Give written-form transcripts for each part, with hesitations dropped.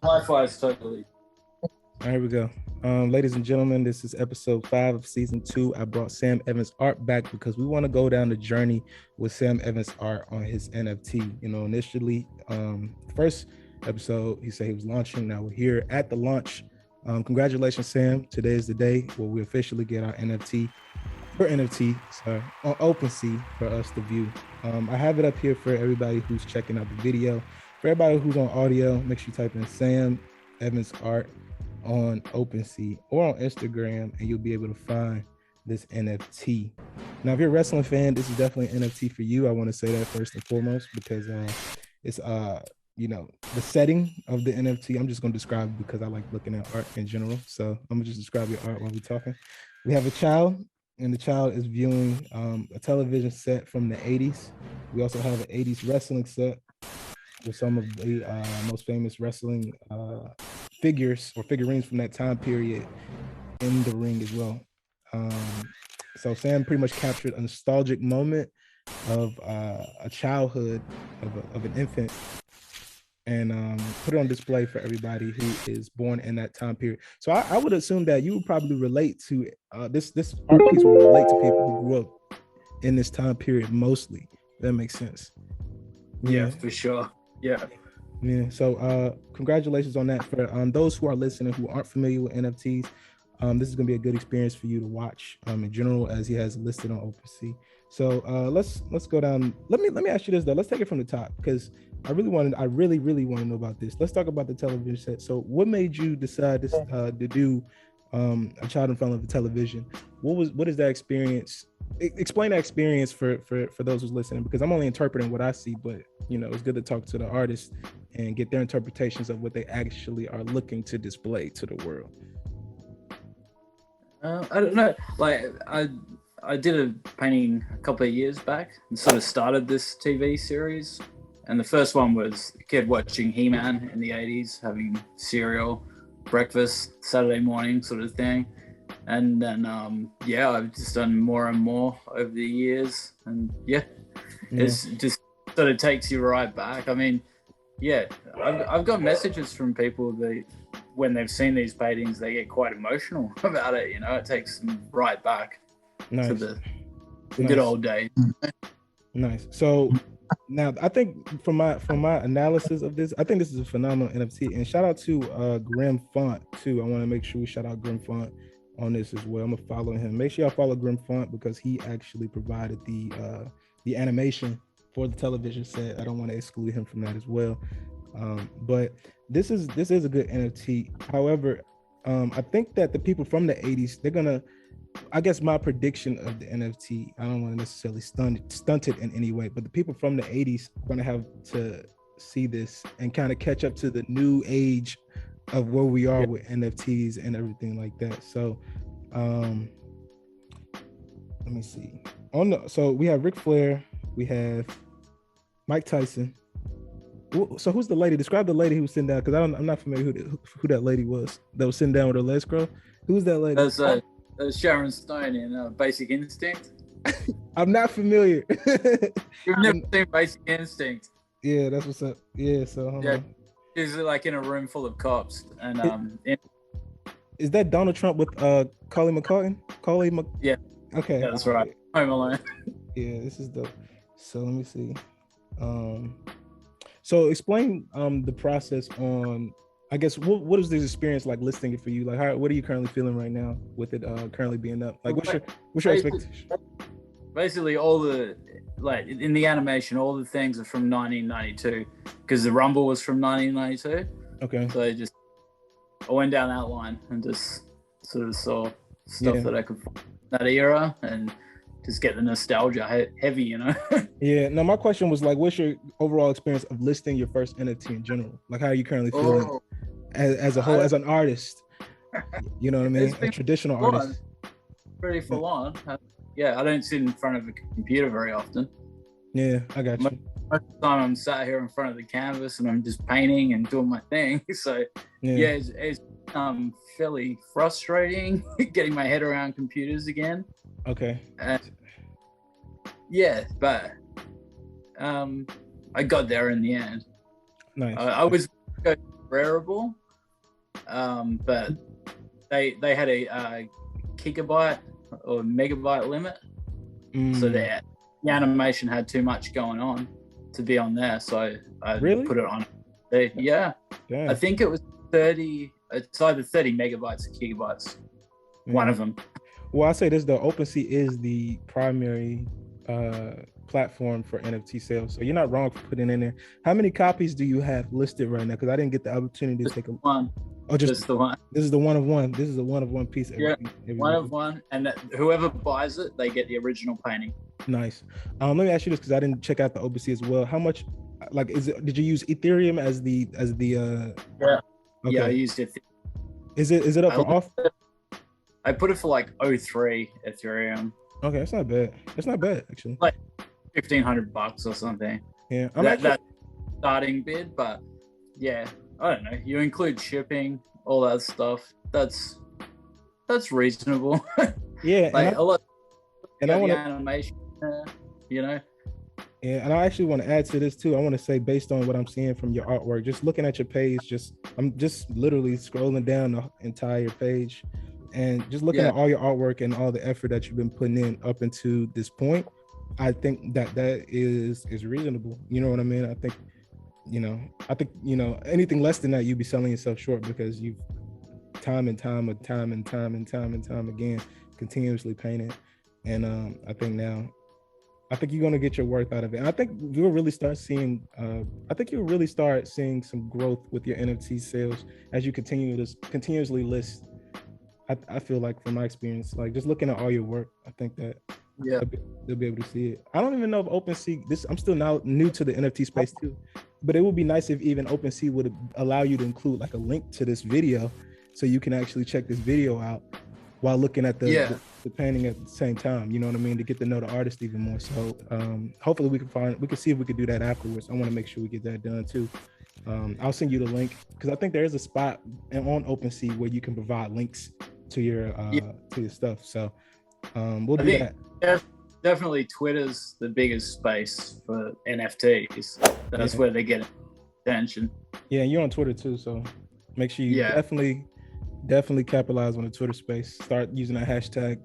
Wi-Fi is totally. Here we go. Ladies and gentlemen, this is episode 5 of season 2. I brought Sam Evans Art back because we want to go down the journey with Sam Evans Art on his NFT. You know, initially, first episode, he said he was launching. Now we're here at the launch. Congratulations, Sam. Today is the day where we officially get our NFT on Opensea for us to view. I have it up here for everybody who's checking out the video. For everybody who's on audio, make sure you type in Sam Evans Art on Opensea or on Instagram, and you'll be able to find this NFT. Now, if you're a wrestling fan, this is definitely an NFT for you. I want to say that first and foremost because it's the setting of the NFT. I'm just going to describe it because I like looking at art in general. So I'm gonna just describe your art while we're talking. We have a child, and the child is viewing a television set from the 80s. We also have an 80s wrestling set with some of the most famous wrestling figures or figurines from that time period in the ring as well. So Sam pretty much captured a nostalgic moment of a childhood of an infant and put it on display for everybody who is born in that time period. So I would assume that you would probably relate to this art piece will relate to people who grew up in this time period mostly. That makes sense. Yeah, for sure. Yeah. So congratulations on that. For those who are listening who aren't familiar with NFTs, this is going to be a good experience for you to watch in general, as he has listed on Opensea. So let's go down. Let me ask you this though. Let's take it from the top because I really want to know about this. Let's talk about the television set. So what made you decide to do a child in front of the television? What is that experience? Explain that experience for those who's listening, because I'm only interpreting what I see, but you know, it's good to talk to the artists and get their interpretations of what they actually are looking to display to the world. I don't know. Like I did a painting a couple of years back and sort of started this TV series. And the first one was a kid watching He-Man in the 80s, having cereal, breakfast, Saturday morning sort of thing. And then, I've just done more and more over the years. And it's just sort of takes you right back. I mean, I've got messages from people that when they've seen these paintings, they get quite emotional about it. You know, it takes them right back to the good old days. Nice. So now I think from my analysis of this, I think this is a phenomenal NFT. And shout out to Grim Font too. I want to make sure we shout out Grim Font on this as well. I'm gonna follow him. Make sure y'all follow Grim Font because he actually provided the animation for the television set. I don't want to exclude him from that as well. But this is a good NFT. However, I think that the people from the 80s, they're gonna, I guess my prediction of the NFT, I don't want to necessarily stunt it in any way, but the people from the 80s are gonna have to see this and kind of catch up to the new age of where we are with NFTs and everything like that. So let me see. So we have Ric Flair, we have Mike Tyson. So who's the lady? Describe the lady who was sitting down, because I'm not familiar who that lady was that was sitting down with her legs crossed. Who's that lady? That's Sharon Stone in Basic Instinct. I'm not familiar. You've never seen Basic Instinct? Yeah, that's what's up. Yeah, so she's like in a room full of cops, and is that Donald Trump with Collie McCartan? Yeah. Okay. Yeah, that's right. Home Alone. Yeah, this is dope. So let me see. So explain the process on, I guess, what is this experience like listing it for you? Like, what are you currently feeling right now with it currently being up? Like, what's your expectation? Basically, all the, like, in the animation, all the things are from 1992 because the Rumble was from 1992. Okay. So I went down that line and just sort of saw stuff that I could find in that era and just get the nostalgia heavy, you know? Yeah. Now, my question was like, what's your overall experience of listing your first NFT in general? Like, how are you currently feeling as a whole, as an artist? You know what I mean? A traditional artist. Pretty full on. I don't sit in front of a computer very often. Yeah, I got you. Most of the time I'm sat here in front of the canvas and I'm just painting and doing my thing. So it's fairly frustrating getting my head around computers again. Okay. But I got there in the end. Nice. I was going wearable, but they had a gigabyte or megabyte limit, so the animation had too much going on to be on there, so I put it on. Yeah, Damn. I think it was 30. It's either 30 megabytes or gigabytes. One of them. Well, I say this though, OpenSea is the primary platform for NFT sales, so you're not wrong for putting it in there. How many copies do you have listed right now? Because I didn't get the opportunity to take a one. Oh, just the one. This is the one of one. This is a one of one piece. One of one, and whoever buys it, they get the original painting. Nice. Let me ask you this, because I didn't check out the OpenSea as well. How much? Like, did you use Ethereum as the? Yeah. Okay. Yeah, I used it. Is it up for off? I put it for like 03 Ethereum. Okay, that's not bad. That's not bad actually. Like $1,500 or something. Yeah, that starting bid, but yeah, I don't know. You include shipping, all that stuff. That's reasonable. Yeah, like a lot. And I want the animation, you know. Yeah, and I actually want to add to this too. I want to say, based on what I'm seeing from your artwork, just looking at your page, I'm just literally scrolling down the entire page, and just looking at all your artwork and all the effort that you've been putting in up into this point. I think that is reasonable. You know what I mean? I think anything less than that, you'd be selling yourself short, because you've time and time again continuously painted, and I think you're going to get your worth out of it. And I think you'll really start seeing some growth with your NFT sales as you continuously list. I feel like, from my experience, like just looking at all your work, I think that they'll be able to see it. I don't even know if OpenSea, I'm still now new to the NFT space too, but it would be nice if even OpenSea would allow you to include like a link to this video, so you can actually check this video out while looking at the painting at the same time. You know what I mean? To get to know the artist even more. So hopefully we can see if we could do that afterwards. I want to make sure we get that done too. I'll send you the link, because I think there is a spot on OpenSea where you can provide links to your stuff. So we'll do that. Definitely Twitter's the biggest space for NFTs. That's where they get attention. Yeah, you're on Twitter too, so make sure you definitely capitalize on the Twitter space. Start using that hashtag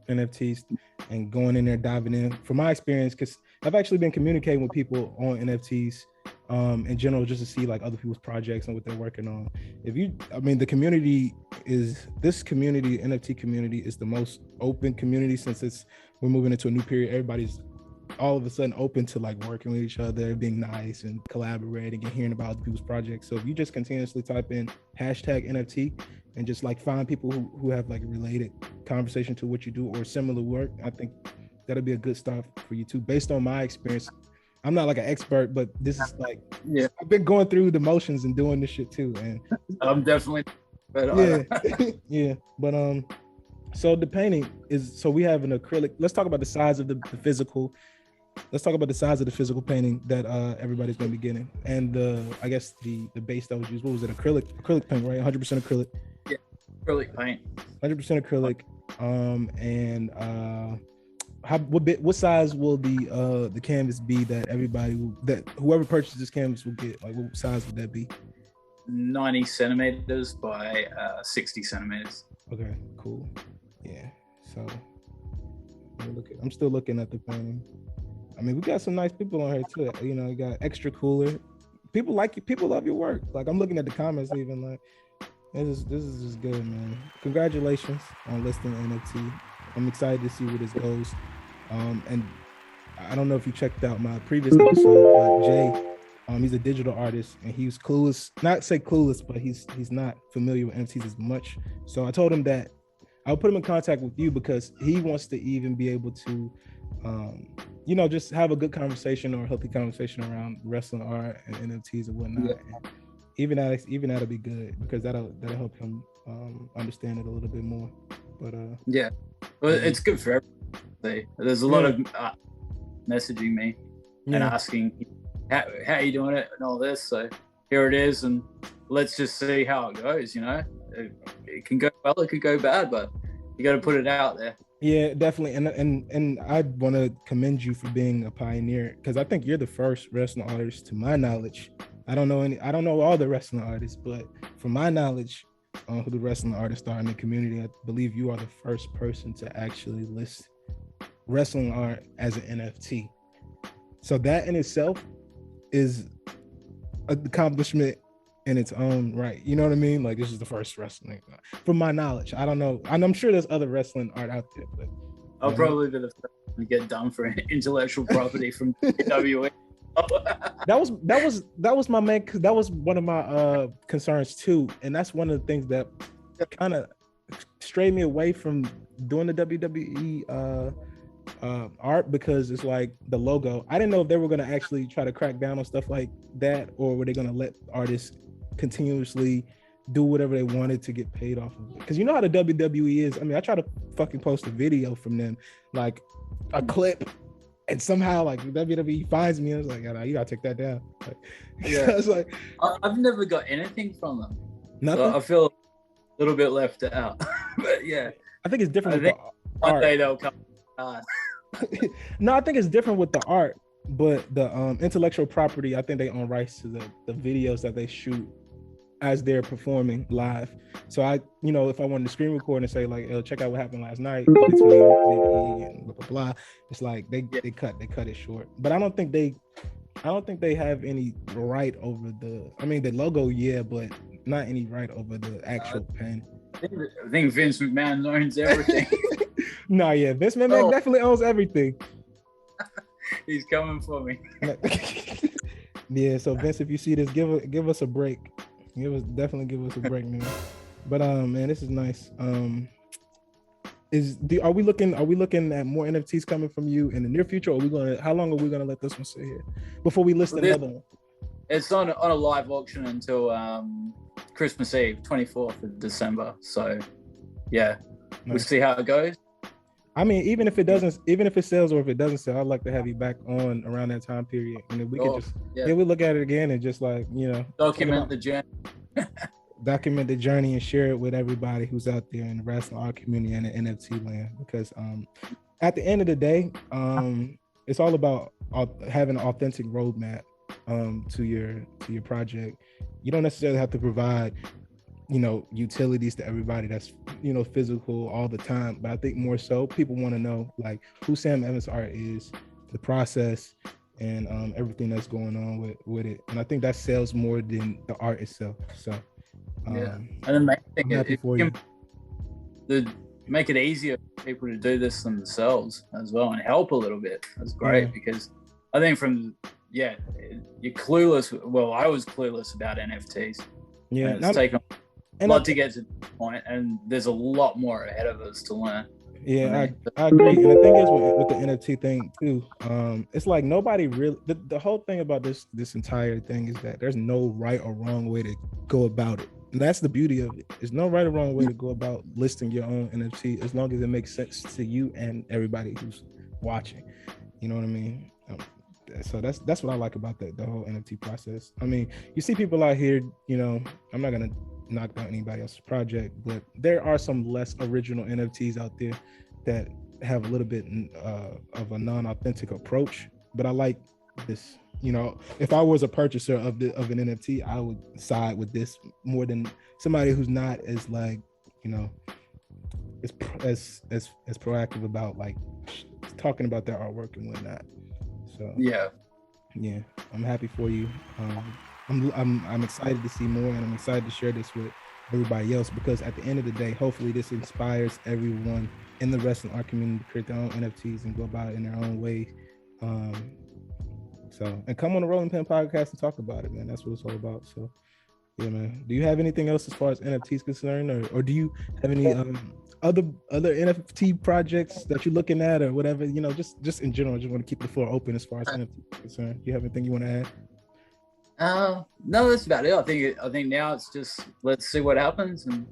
NFTs and going in there, diving in. From my experience, because I've actually been communicating with people on NFTs in general, just to see like other people's projects and what they're working on. The NFT community is the most open community, since we're moving into a new period. Everybody's all of a sudden open to like working with each other, being nice and collaborating and hearing about other people's projects. So if you just continuously type in hashtag NFT and just like find people who have like related conversation to what you do or similar work, I think that'll be a good start for you too. Based on my experience, I'm not like an expert, but this is like, I've been going through the motions and doing this shit too. And I'm definitely, yeah. But so the painting is, so we have an acrylic. Let's talk about the size of the physical. Let's talk about the size of the physical painting that everybody's going to be getting, and I guess the base that was used. What was it? Acrylic paint, right? 100% acrylic. Yeah, acrylic paint. 100% acrylic. And what size will the canvas be that whoever purchases this canvas will get? Like, what size would that be? 90 centimeters by 60 centimeters. Okay, cool. Yeah. So I'm still looking at the painting. I mean, we got some nice people on here too. You know, you got Extra Cooler. People like you. People love your work. Like, I'm looking at the comments even, like, this is just good, man. Congratulations on listing NFT. I'm excited to see where this goes. And I don't know if you checked out my previous episode, but Jay, he's a digital artist and he's clueless. Not say clueless, but he's not familiar with NFTs as much. So I told him that I'll put him in contact with you, because he wants to even be able to, just have a good conversation or a healthy conversation around wrestling art and NFTs and whatnot. Yeah. And even that'll be good, because that'll help him understand it a little bit more. But well, it's good for everybody. There's a lot of messaging me and asking how are you doing it and all this. So here it is, and let's just see how it goes. You know, it can go well, it could go bad, but you got to put it out there. Yeah, definitely. And I want to commend you for being a pioneer, because I think you're the first wrestling artist, to my knowledge. I don't know all the wrestling artists, but from my knowledge on who the wrestling artists are in the community, I believe you are the first person to actually list wrestling art as an NFT. So that in itself is an accomplishment in its own right. You know what I mean? Like, this is the first wrestling, from my knowledge. I don't know. And I'm sure there's other wrestling art out there, but I'll probably be the first to get done for intellectual property from WWE. that was my main, cause that was one of my concerns too, and that's one of the things that kind of strayed me away from doing the WWE art, because it's like the logo. I didn't know if they were going to actually try to crack down on stuff like that, or were they going to let artists continuously do whatever they wanted to get paid off of it? Because you know how the WWE is. I mean, I try to fucking post a video from them, like a clip, and somehow like WWE finds me. I was like, you gotta take that down. Like, yeah, I was like, I've never got anything from them. Nothing. So I feel a little bit left out. But yeah, I think it's different. One day they'll come. No, I think it's different with the art, but the intellectual property, I think they own rights to the videos that they shoot as they're performing live. So I, if I wanted to screen record and say like, check out what happened last night between WWE and blah blah blah, it's like they cut it short. But I don't think they have any right over the logo, yeah, but not any right over the actual pen. I think Vince McMahon owns everything. No, yeah, Vince McMahon definitely owns everything. He's coming for me. Yeah, so Vince, if you see this, give us a break. Definitely give us a break, man. But man, this is nice. Are we looking at more NFTs coming from you in the near future, or how long are we gonna let this one sit here before we list another one? It's on a live auction until Christmas Eve, 24th of December. So yeah, nice. We'll see how it goes. I mean, even if it sells or if it doesn't sell, I'd like to have you back on around that time period, and if we could just we look at it again and just like document the journey. Document the journey and share it with everybody who's out there in the wrestling art community and the NFT land, because at the end of the day, it's all about having an authentic roadmap to your project. You don't necessarily have to provide utilities to everybody that's physical all the time, but I think more so people want to know like who Sam Evans Art is, the process, and everything that's going on with it. And I think that sells more than the art itself. So and then make it easier for people to do this themselves as well and help a little bit. That's great, because I think you're clueless. Well, I was clueless about NFTs. Yeah, and it's taken a lot to get to this point, and there's a lot more ahead of us to learn. Yeah, I agree. And the thing is with the NFT thing too, it's like nobody really, the whole thing about this entire thing is that there's no right or wrong way to go about it. And that's the beauty of it. There's no right or wrong way to go about listing your own NFT, as long as it makes sense to you and everybody who's watching. You know what I mean? So that's what I like about the whole NFT process. I mean, you see people out here, I'm not gonna knock down anybody else's project, but there are some less original NFTs out there that have a little bit of a non-authentic approach. But I like this. If I was a purchaser of an NFT, I would side with this more than somebody who's not as like, as proactive about like talking about their artwork and whatnot. So yeah, I'm happy for you. I'm excited to see more, and I'm excited to share this with everybody else, because at the end of the day, hopefully this inspires everyone in the wrestling art community to create their own NFTs and go about it in their own way. And come on the Rolling Pin podcast and talk about it, man. That's what it's all about. So yeah, man. Do you have anything else as far as NFTs concerned, or do you have any other NFT projects that you're looking at, or whatever? Just in general, I just want to keep the floor open as far as NFT is concerned. Do you have anything you want to add? No, that's about it. I think now it's just let's see what happens, and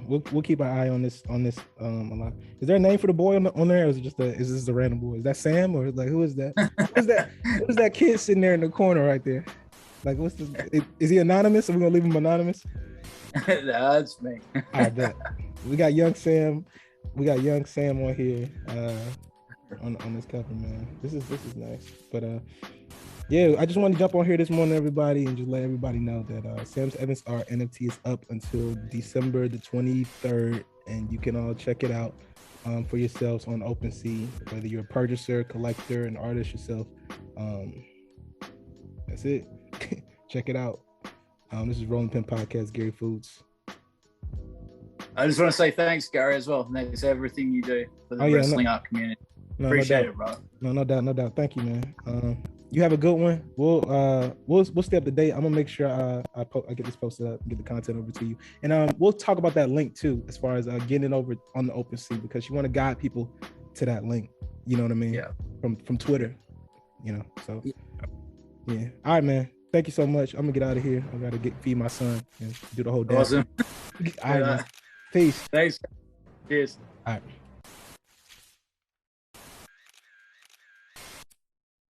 we'll keep our eye on this a lot. Is there a name for the boy on there, or is this a random boy? Is that Sam, or like who is that? Who's that kid sitting there in the corner right there? Like, what's this? Is he anonymous? Are we gonna leave him anonymous? No, that's me. I bet. We got young Sam on here on this cover, man. This is nice. But Yeah, I just want to jump on here this morning, everybody, and just let everybody know that Sam's Evans Art NFT is up until December the 23rd, and you can all check it out for yourselves on Opensea, whether you're a purchaser, collector, an artist yourself. That's it. Check it out. This is Rolling Pin Podcast, Gary Foods. I just want to say thanks, Gary, as well. Thanks for everything you do for the wrestling art community. Appreciate it, bro. No doubt. Thank you, man. You have a good one. We'll stay up to date. I'm gonna make sure I get this posted up, get the content over to you, and we'll talk about that link too, as far as getting it over on the Opensea, because you want to guide people to that link. You know what I mean? Yeah. From Twitter. You know. So yeah. All right, man. Thank you so much. I'm gonna get out of here. I gotta feed my son and do the whole day. Awesome. All right, man. Peace. Thanks. Cheers. All right.